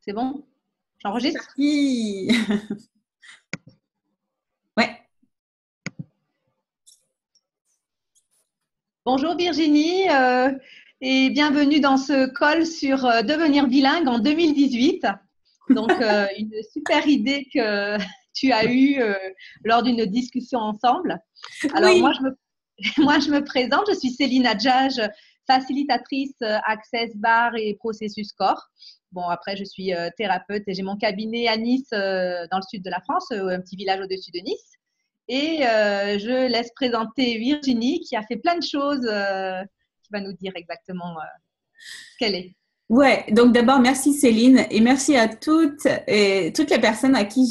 C'est bon? J'enregistre? Oui. Ouais. Bonjour Virginie et bienvenue dans ce call sur devenir bilingue en 2018. Donc, une super idée que tu as eue lors d'une discussion ensemble. Alors, Oui. moi, je me présente, je suis Céline Adjage, facilitatrice Access Bar et Processus Corps. Bon, après, je suis thérapeute et j'ai mon cabinet à Nice, dans le sud de la France, un petit village au-dessus de Nice. Et je laisse présenter Virginie qui a fait plein de choses, qui va nous dire exactement ce qu'elle est. Ouais, donc d'abord, merci Céline et merci à toutes les personnes avec qui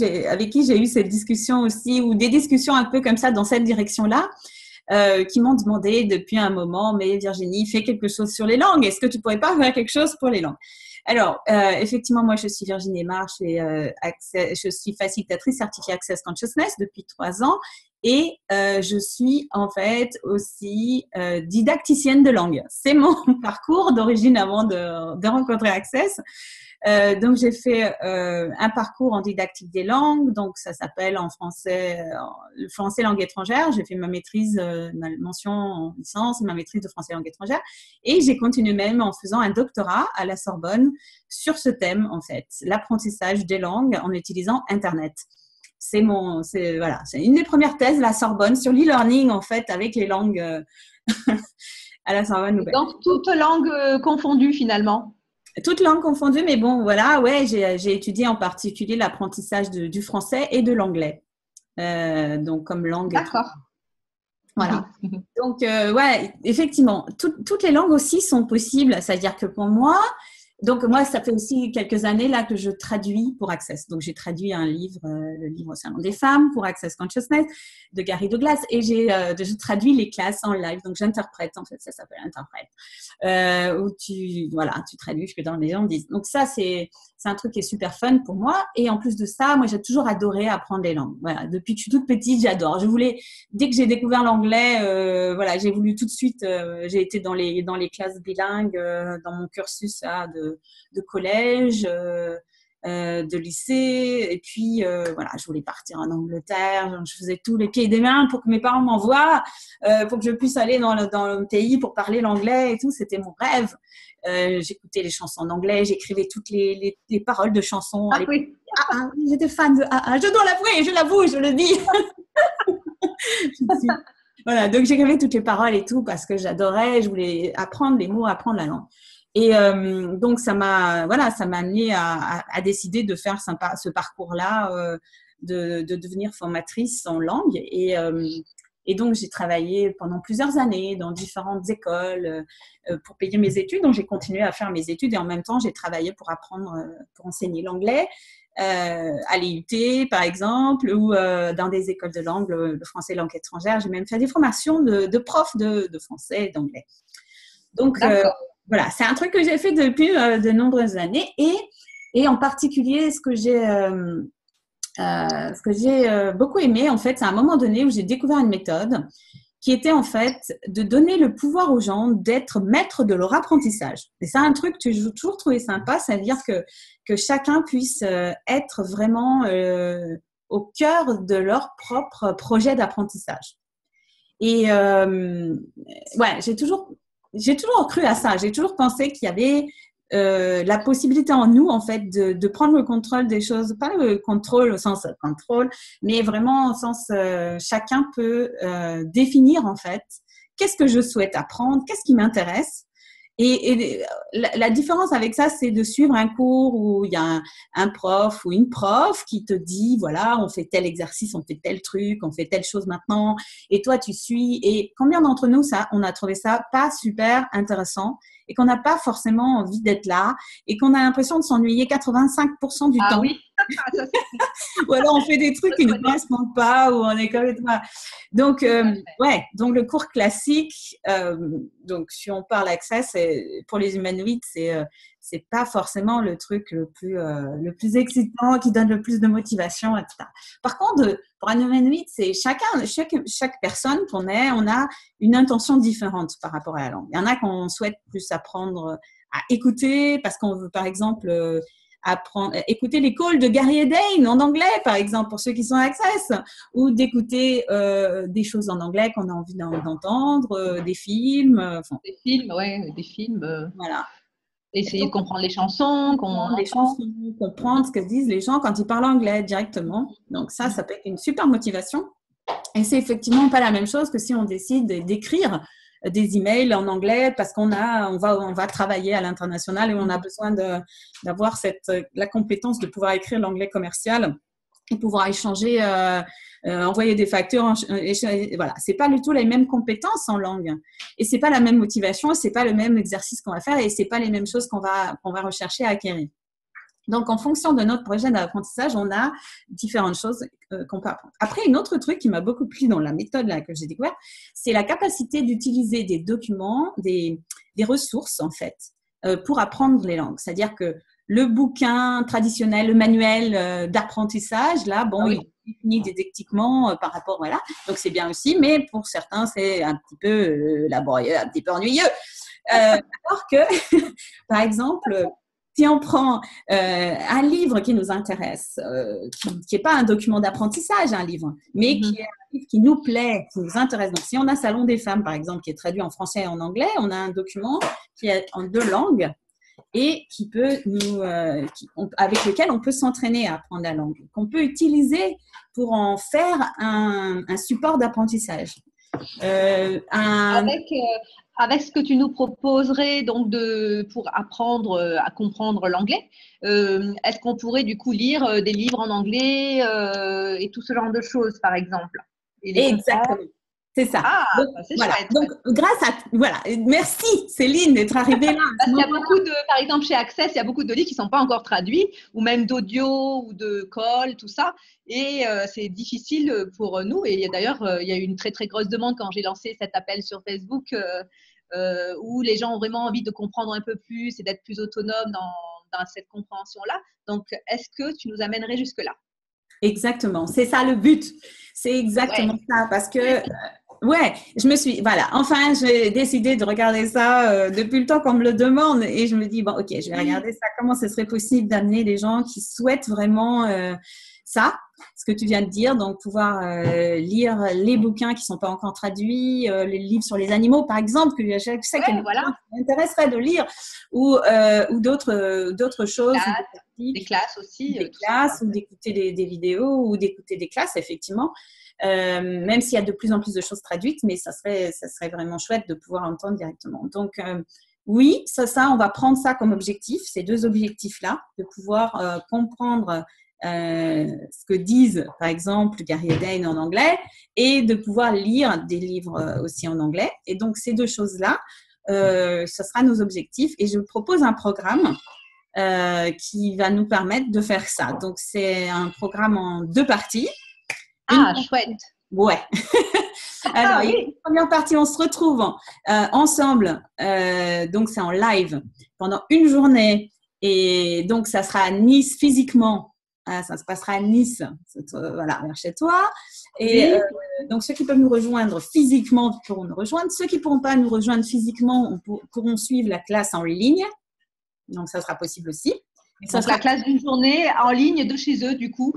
j'ai eu cette discussion aussi ou des discussions un peu comme ça dans cette direction-là. Qui m'ont demandé depuis un moment, mais Virginie, fais quelque chose sur les langues. Est-ce que tu pourrais pas faire quelque chose pour les langues? Alors, effectivement, moi, je suis Virginie Marche et je suis facilitatrice certifiée Access Consciousness depuis 3 ans et je suis en fait aussi didacticienne de langue. C'est mon parcours d'origine avant de rencontrer Access. Donc, j'ai fait un parcours en didactique des langues, donc ça s'appelle en français, le français langue étrangère. J'ai fait ma maîtrise, ma mention en licence, ma maîtrise de français langue étrangère, et j'ai continué même en faisant un doctorat à la Sorbonne sur ce thème, en fait, l'apprentissage des langues en utilisant Internet. C'est une des premières thèses, la Sorbonne, sur l'e-learning, en fait, avec les langues à la Sorbonne Nouvelle. Donc, toutes langues confondues finalement. Toutes langues confondues, mais bon, voilà, ouais, j'ai étudié en particulier l'apprentissage du français et de l'anglais. Donc, comme langue. D'accord. Voilà. Donc, ouais, effectivement, toutes les langues aussi sont possibles. C'est-à-dire que pour moi, ça fait aussi quelques années là que je traduis pour Access. Donc, j'ai traduit un livre, le livre Salon des femmes pour Access Consciousness de Gary Douglas, et je traduis les classes en live. Donc, j'interprète, en fait, ça s'appelle interprète. Où tu traduis ce que les gens disent. Donc, ça, c'est un truc qui est super fun pour moi. Et en plus de ça, moi, j'ai toujours adoré apprendre les langues. Voilà, depuis que je suis toute petite, j'adore. Dès que j'ai découvert l'anglais, voilà, j'ai voulu tout de suite. J'ai été dans les classes bilingues, dans mon cursus là, de collège, de lycée, et puis voilà, je voulais partir en Angleterre. Je faisais tous les pieds et des mains pour que mes parents m'envoient, pour que je puisse aller dans le pays pour parler l'anglais et tout. C'était mon rêve. J'écoutais les chansons en anglais, j'écrivais toutes les paroles de chansons. Ah oui. J'étais fan de AA. Je dois l'avouer, je l'avoue, je le dis. Voilà, donc j'écrivais toutes les paroles et tout parce que j'adorais, je voulais apprendre les mots, apprendre la langue. Et donc ça m'a amené à décider de faire ce parcours-là, de devenir formatrice en langue. Et donc j'ai travaillé pendant plusieurs années dans différentes écoles pour payer mes études. Donc j'ai continué à faire mes études et en même temps j'ai travaillé pour enseigner l'anglais. À l'IUT par exemple, ou dans des écoles de langue, le français langue étrangère. J'ai même fait des formations de profs de français et d'anglais. Donc voilà, c'est un truc que j'ai fait depuis de nombreuses années, et en particulier ce que j'ai beaucoup aimé, en fait, c'est à un moment donné où j'ai découvert une méthode qui était en fait de donner le pouvoir aux gens d'être maîtres de leur apprentissage. Et c'est un truc que j'ai toujours trouvé sympa, c'est-à-dire que chacun puisse être vraiment au cœur de leur propre projet d'apprentissage. Et ouais, j'ai toujours cru à ça. J'ai toujours pensé qu'il y avait la possibilité en nous, en fait, de prendre le contrôle des choses, pas le contrôle au sens contrôle, mais vraiment au sens chacun peut définir, en fait, qu'est-ce que je souhaite apprendre, qu'est-ce qui m'intéresse. Et la différence avec ça, c'est de suivre un cours où il y a un prof ou une prof qui te dit, voilà, on fait tel exercice, on fait tel truc, on fait telle chose maintenant, et toi, tu suis. Et combien d'entre nous, on a trouvé ça pas super intéressant, et qu'on n'a pas forcément envie d'être là, et qu'on a l'impression de s'ennuyer 85% du temps. Ah oui. Ou alors on fait des trucs qui ne nous correspondent pas, ou on est complètement… Donc, ouais, donc le cours classique, donc si on parle Access, pour les humanoïdes, c'est pas forcément le truc le plus excitant, qui donne le plus de motivation, etc. Par contre, pour un humanoïde, c'est chaque personne qu'on est, on a une intention différente par rapport à la langue. Il y en a qu'on souhaite plus apprendre à écouter parce qu'on veut, par exemple, écouter les calls de Gary Hedane en anglais, par exemple, pour ceux qui sont à Access, ou d'écouter des choses en anglais qu'on a envie d'entendre, des films. Des films, ouais, des films. Voilà. Essayer de comprendre les chansons qu'on entend. Comprendre ce que disent les gens quand ils parlent anglais directement. Donc ça peut être une super motivation. Et c'est effectivement pas la même chose que si on décide d'écrire des emails en anglais parce on va travailler à l'international et on a besoin d'avoir la compétence de pouvoir écrire l'anglais commercial et pouvoir échanger, envoyer des factures. Voilà, c'est pas du tout les mêmes compétences en langue et c'est pas la même motivation, c'est pas le même exercice qu'on va faire et c'est pas les mêmes choses qu'on va rechercher à acquérir. Donc, en fonction de notre projet d'apprentissage, on a différentes choses qu'on peut apprendre. Après, un autre truc qui m'a beaucoup plu dans la méthode là, que j'ai découvert, c'est la capacité d'utiliser des documents, des ressources, en fait, pour apprendre les langues. C'est-à-dire que le bouquin traditionnel, le manuel d'apprentissage, là, bon, il définit des didactiquement par rapport, voilà. Donc, c'est bien aussi, mais pour certains, c'est un petit peu laborieux, un petit peu ennuyeux. Alors que, par exemple, si on prend un livre qui nous intéresse, qui n'est pas un document d'apprentissage, un livre, mais qui est un livre qui nous plaît, qui nous intéresse. Donc, si on a Salon des femmes, par exemple, qui est traduit en français et en anglais, on a un document qui est en 2 langues et qui peut avec lequel on peut s'entraîner à apprendre la langue, qu'on peut utiliser pour en faire un support d'apprentissage. Avec ce que tu nous proposerais donc pour apprendre à comprendre l'anglais, est-ce qu'on pourrait du coup lire des livres en anglais et tout ce genre de choses, par exemple, et les Exactement. C'est ça. Ah, donc, c'est voilà. chouette. Donc, grâce à… Voilà. Merci, Céline, d'être arrivée là. Parce qu'il y a beaucoup par exemple, chez Access, il y a beaucoup de livres qui ne sont pas encore traduits, ou même d'audio ou de call, tout ça. Et c'est difficile pour nous. Et d'ailleurs, il y a eu une très, très grosse demande quand j'ai lancé cet appel sur Facebook où les gens ont vraiment envie de comprendre un peu plus et d'être plus autonomes dans cette compréhension-là. Donc, est-ce que tu nous amènerais jusque-là? Exactement. C'est ça le but. C'est exactement ça. Parce que… enfin, j'ai décidé de regarder ça depuis le temps qu'on me le demande et je me dis, bon, ok, je vais regarder ça, comment ce serait possible d'amener des gens qui souhaitent vraiment ça, ce que tu viens de dire, donc pouvoir lire les bouquins qui ne sont pas encore traduits, les livres sur les animaux, par exemple, que je sais qu'il y a des gens qui m'intéresseraient de lire, ou d'autres choses. Des classes aussi. Des classes, ou d'écouter des vidéos, ou d'écouter des classes, effectivement. Même s'il y a de plus en plus de choses traduites, mais ça serait vraiment chouette de pouvoir entendre directement. Donc, oui, ça, on va prendre ça comme objectif, ces 2 objectifs-là, de pouvoir comprendre ce que disent, par exemple, Gary Hedane en anglais, et de pouvoir lire des livres aussi en anglais. Et donc, ces 2 choses-là, ce sera nos objectifs. Et je propose un programme qui va nous permettre de faire ça. Donc, c'est un programme en 2 parties. Chouette. Ouais. Alors, la première partie, on se retrouve ensemble. Donc, c'est en live pendant 1 journée. Et donc, ça sera à Nice physiquement. Ça se passera à Nice, voilà, vers chez toi. Et donc, ceux qui peuvent nous rejoindre physiquement pourront nous rejoindre. Ceux qui ne pourront pas nous rejoindre physiquement pourront suivre la classe en ligne. Donc, ça sera possible aussi. Donc, la classe d'une journée en ligne de chez eux, du coup.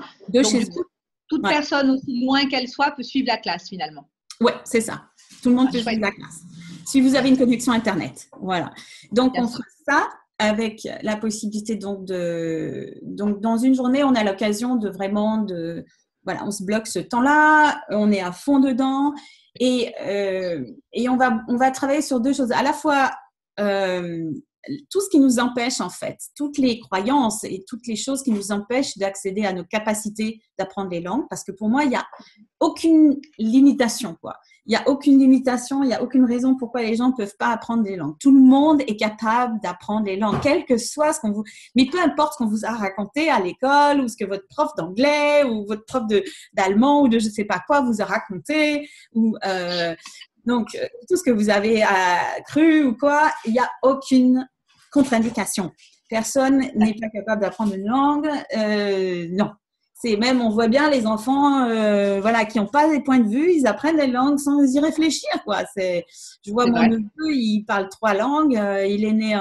Toute personne, aussi loin qu'elle soit, peut suivre la classe finalement. Oui, c'est ça. Tout le monde peut suivre la classe. Si vous avez une connexion Internet. Voilà. Donc, on fera ça avec la possibilité donc dans une journée, on a l'occasion de vraiment voilà, on se bloque ce temps-là, on est à fond dedans et on va travailler sur 2 choses. À la fois, tout ce qui nous empêche, en fait, toutes les croyances et toutes les choses qui nous empêchent d'accéder à nos capacités d'apprendre les langues, parce que pour moi, il n'y a aucune limitation, quoi. Il n'y a aucune limitation, il n'y a aucune raison pourquoi les gens ne peuvent pas apprendre des langues. Tout le monde est capable d'apprendre les langues, quel que soit ce qu'on vous… Mais peu importe ce qu'on vous a raconté à l'école ou ce que votre prof d'anglais ou votre prof d'allemand ou de je ne sais pas quoi vous a raconté ou… Donc, tout ce que vous avez cru ou quoi, il n'y a aucune contre-indication. Personne n'est pas capable d'apprendre une langue. Non. C'est même, on voit bien les enfants, voilà, qui n'ont pas des points de vue, ils apprennent les langues sans y réfléchir, quoi. Je vois mon neveu, il parle 3 langues. Il est né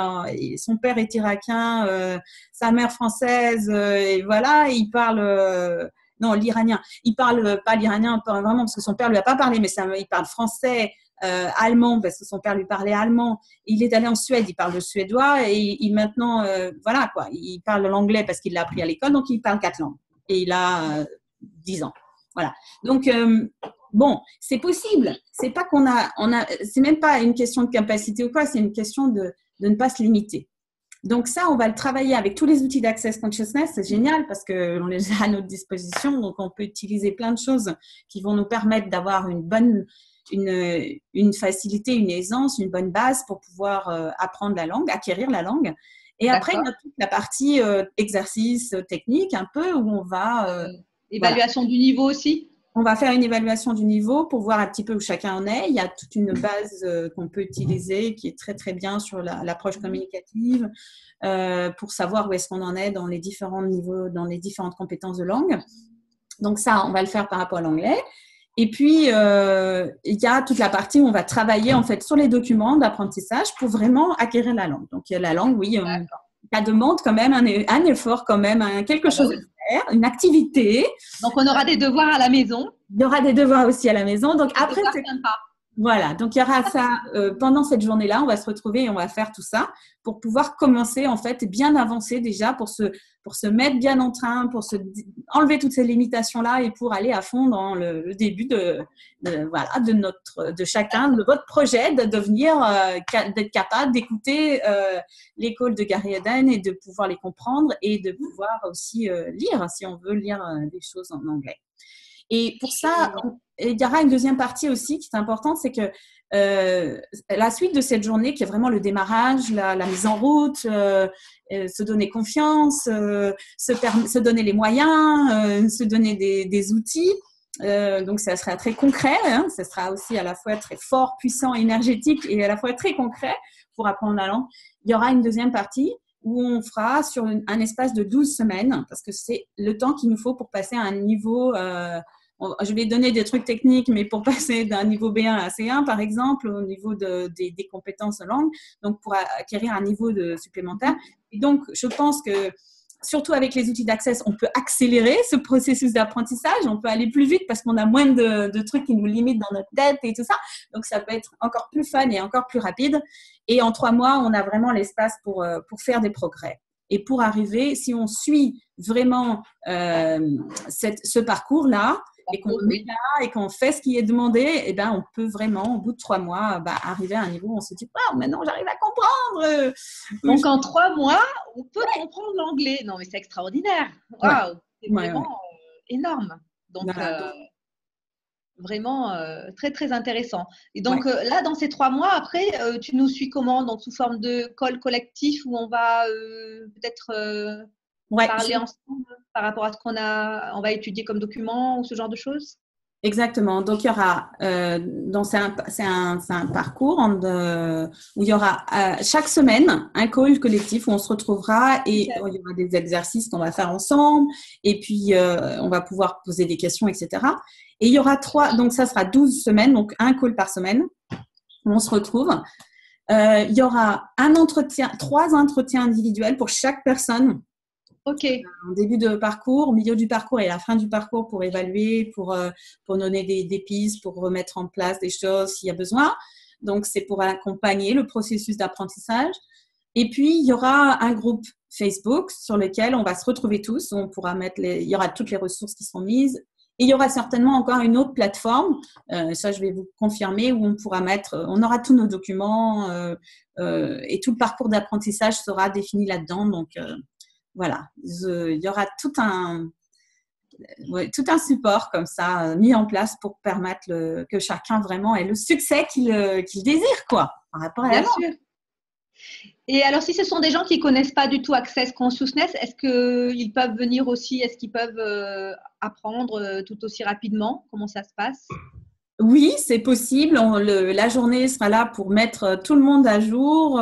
son père est irakien, sa mère française, et voilà, il parle. Non, l'iranien. Il parle pas l'iranien vraiment parce que son père lui a pas parlé, mais il parle français, allemand parce que son père lui parlait allemand. Il est allé en Suède, il parle le suédois et maintenant, voilà quoi, il parle l'anglais parce qu'il l'a appris à l'école, donc il parle 4 langues. Et il a 10 ans. Voilà. Donc, bon, c'est possible. C'est pas c'est même pas une question de capacité ou quoi, c'est une question de ne pas se limiter. Donc ça, on va le travailler avec tous les outils d'Access Consciousness. C'est génial parce qu'on les a à notre disposition. Donc, on peut utiliser plein de choses qui vont nous permettre d'avoir une facilité, une aisance, une bonne base pour pouvoir apprendre la langue, acquérir la langue. Et après, il y a toute la partie exercice technique un peu où on va… évaluation du niveau aussi. On va faire une évaluation du niveau pour voir un petit peu où chacun en est. Il y a toute une base qu'on peut utiliser qui est très, très bien sur l'approche communicative pour savoir où est-ce qu'on en est dans les différents niveaux, dans les différentes compétences de langue. Donc ça, on va le faire par rapport à l'anglais. Et puis, il y a toute la partie où on va travailler en fait sur les documents d'apprentissage pour vraiment acquérir la langue. Donc, la langue, oui, ça demande quand même un effort, quand même, quelque chose à faire, une activité. Donc, on aura des devoirs à la maison. Il y aura des devoirs aussi à la maison. Donc, après, voilà. Donc, il y aura ça pendant cette journée-là. On va se retrouver et on va faire tout ça pour pouvoir commencer, en fait, bien avancer déjà pour se mettre bien en train, pour enlever toutes ces limitations-là et pour aller à fond dans le début de chacun, de votre projet, d'être capable d'écouter les calls de Gary Eden et de pouvoir les comprendre et de pouvoir aussi lire, si on veut lire des choses en anglais. Et pour ça, il y aura une deuxième partie aussi qui est importante, c'est que la suite de cette journée, qui est vraiment le démarrage, la mise en route, se donner confiance, se donner les moyens, se donner des outils. Donc, ça sera très concret. Hein, ça sera aussi à la fois très fort, puissant, énergétique et à la fois très concret pour apprendre la langue. Il y aura une deuxième partie où on fera sur un espace de 12 semaines parce que c'est le temps qu'il nous faut pour passer à un niveau… je vais donner des trucs techniques, mais pour passer d'un niveau B1 à C1, par exemple, au niveau des compétences en langue, donc pour acquérir un niveau supplémentaire. Et donc, je pense que, surtout avec les outils d'Access, on peut accélérer ce processus d'apprentissage, on peut aller plus vite parce qu'on a moins de trucs qui nous limitent dans notre tête et tout ça. Donc, ça peut être encore plus fun et encore plus rapide. Et en 3 mois, on a vraiment l'espace pour faire des progrès. Et pour arriver, si on suit vraiment ce parcours-là, et qu'on est là et qu'on fait ce qui est demandé, eh ben, on peut vraiment, au bout de 3 mois, arriver à un niveau où on se dit « maintenant, j'arrive à comprendre !» Donc, en 3 mois, on peut comprendre l'anglais. Non, mais c'est extraordinaire. Waouh, c'est vraiment énorme. Donc, vraiment très, très intéressant. Et donc, là, dans ces 3 mois, après, tu nous suis comment? Donc, sous forme de call collectif où on va peut-être… parler ensemble par rapport à ce qu'on va étudier comme document ou ce genre de choses? Exactement. Donc, il y aura, c'est un parcours où il y aura chaque semaine un call collectif où on se retrouvera et il y aura des exercices qu'on va faire ensemble et puis on va pouvoir poser des questions, etc. Et il y aura donc ça sera 12 semaines, donc un call par semaine où on se retrouve. Il y aura 3 entretiens individuels pour chaque personne. Ok. En début de parcours, au milieu du parcours et à la fin du parcours pour évaluer, pour donner des pistes, pour remettre en place des choses s'il y a besoin. Donc, c'est pour accompagner le processus d'apprentissage. Et puis, il y aura un groupe Facebook sur lequel on va se retrouver tous. On pourra il y aura toutes les ressources qui sont mises. Et il y aura certainement encore une autre plateforme, ça je vais vous confirmer, où on pourra on aura tous nos documents et tout le parcours d'apprentissage sera défini là-dedans. Donc, voilà, il y aura tout un support comme ça mis en place pour permettre que chacun vraiment ait le succès qu'il désire, quoi, par rapport à la langue. Bien sûr. Et alors, si ce sont des gens qui ne connaissent pas du tout Access Consciousness, est-ce qu'ils peuvent venir aussi, est-ce qu'ils peuvent apprendre tout aussi rapidement? Comment ça se passe? Oui, c'est possible. La journée sera là pour mettre tout le monde à jour,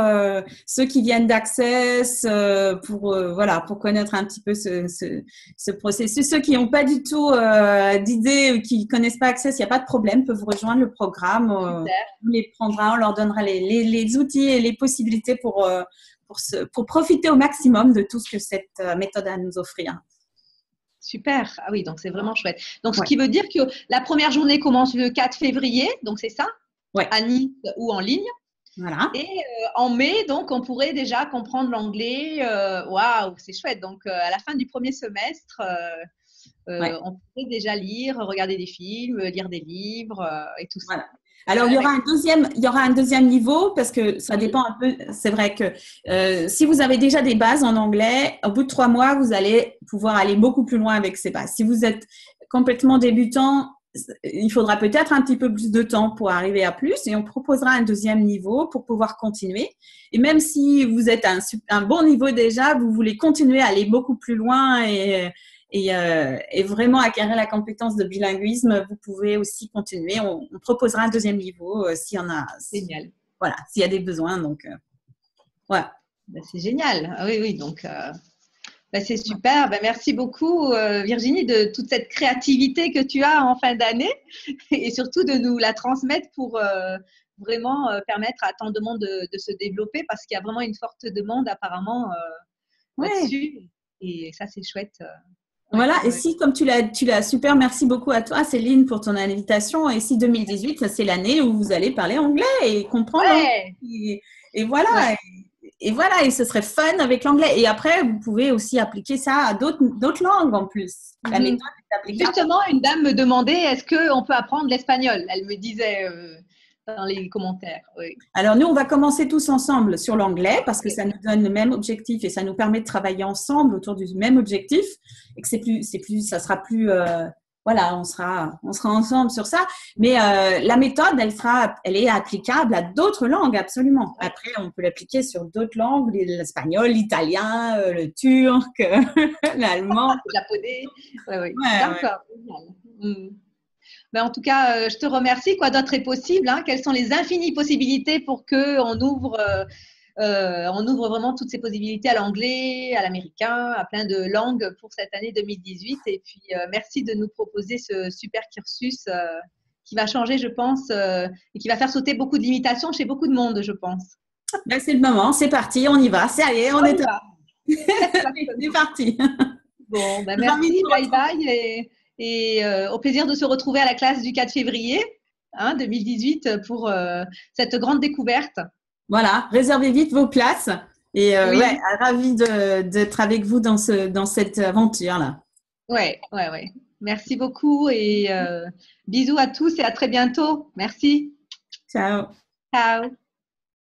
ceux qui viennent d'Access, voilà, pour connaître un petit peu ce processus. Ceux qui n'ont pas du tout d'idée, qui connaissent pas Access, il n'y a pas de problème, peuvent rejoindre le programme. On les prendra, on leur donnera les outils et les possibilités pour profiter au maximum de tout ce que cette méthode a à nous offrir. Super. Ah oui, donc c'est vraiment chouette. Donc, ce qui veut dire que la première journée commence le 4 février, donc c'est ça, à Nice ou en ligne. Voilà. Et en mai, donc, on pourrait déjà comprendre l'anglais. Waouh, c'est chouette. Donc, à la fin du premier semestre, on pourrait déjà lire, regarder des films, lire des livres et tout ça. Voilà. Alors, il y aura un deuxième niveau parce que ça dépend un peu. C'est vrai que si vous avez déjà des bases en anglais, au bout de 3 mois, vous allez pouvoir aller beaucoup plus loin avec ces bases. Si vous êtes complètement débutant, il faudra peut-être un petit peu plus de temps pour arriver à plus et on proposera un deuxième niveau pour pouvoir continuer. Et même si vous êtes à un bon niveau déjà, vous voulez continuer à aller beaucoup plus loin et vraiment acquérir la compétence de bilinguisme, vous pouvez aussi continuer. On proposera un deuxième niveau s'il y en a. Génial. Voilà, s'il y a des besoins. Donc, voilà. C'est génial. Ah oui, oui. Donc, c'est super. Merci beaucoup, Virginie, de toute cette créativité que tu as en fin d'année et surtout de nous la transmettre pour vraiment permettre à tant de monde de se développer parce qu'il y a vraiment une forte demande apparemment là-dessus. Et ça, c'est chouette. Voilà, et si, comme tu l'as super, merci beaucoup à toi, Céline, pour ton invitation. Et si 2018, c'est l'année où vous allez parler anglais et comprendre. Et voilà. Et voilà, et ce serait fun avec l'anglais. Et après, vous pouvez aussi appliquer ça à d'autres langues en plus. La méthode est applicable. Justement, une dame me demandait est-ce qu'on peut apprendre l'espagnol? Elle me disait dans les commentaires. Oui. Alors, nous, on va commencer tous ensemble sur l'anglais parce que ça nous donne le même objectif et ça nous permet de travailler ensemble autour du même objectif et que ça sera plus, voilà, on sera ensemble sur ça. Mais la méthode, elle est applicable à d'autres langues, absolument. Après, on peut l'appliquer sur d'autres langues, l'espagnol, l'italien, le turc, l'allemand. Le japonais. Oui. D'accord. En tout cas, je te remercie. Quoi d'autre est possible Quelles sont les infinies possibilités pour qu'on ouvre vraiment toutes ces possibilités à l'anglais, à l'américain, à plein de langues pour cette année 2018. Et puis, merci de nous proposer ce super cursus qui va changer, je pense, et qui va faire sauter beaucoup de limitations chez beaucoup de monde, je pense. C'est le moment, c'est parti, on y va. Ça y est, on est c'est parti. Bon, merci, bye bye. Et au plaisir de se retrouver à la classe du 4 février 2018 pour cette grande découverte. Voilà, réservez vite vos places. Et ravie d'être avec vous dans cette aventure-là. Ouais. Merci beaucoup et bisous à tous et à très bientôt. Merci. Ciao. Ciao.